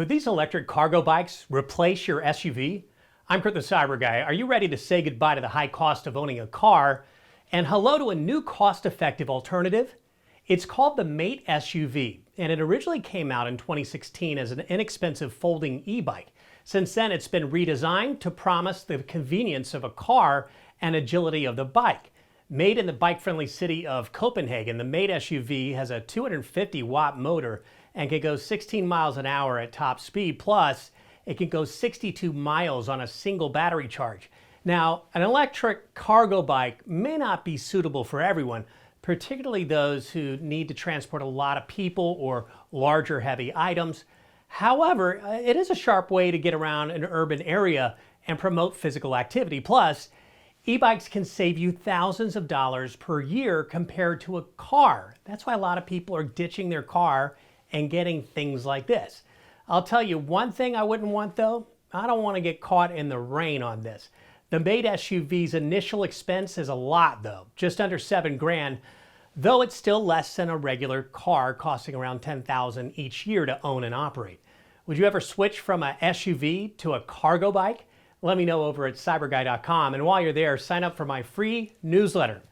Could these electric cargo bikes replace your SUV? I'm Kurt the CyberGuy. Are you ready to say goodbye to the high cost of owning a car and hello to a new cost-effective alternative? It's called the Mate SUV, and it originally came out in 2016 as an inexpensive folding e-bike. Since then, it's been redesigned to promise the convenience of a car and agility of the bike. Made in the bike-friendly city of Copenhagen, the Mate SUV has a 250-watt motor and can go 16 miles an hour at top speed. Plus, it can go 62 miles on a single battery charge. Now, an electric cargo bike may not be suitable for everyone, particularly those who need to transport a lot of people or larger heavy items. However, it is a sharp way to get around an urban area and promote physical activity. Plus, e-bikes can save you thousands of dollars per year compared to a car. That's why a lot of people are ditching their car and getting things like this. I'll tell you one thing I wouldn't want though. I don't want to get caught in the rain on this. The Mate SUV's initial expense is a lot though, just under $7,000, though it's still less than a regular car costing around $10,000 each year to own and operate. Would you ever switch from a SUV to a cargo bike? Let me know over at cyberguy.com, and while you're there, sign up for my free newsletter.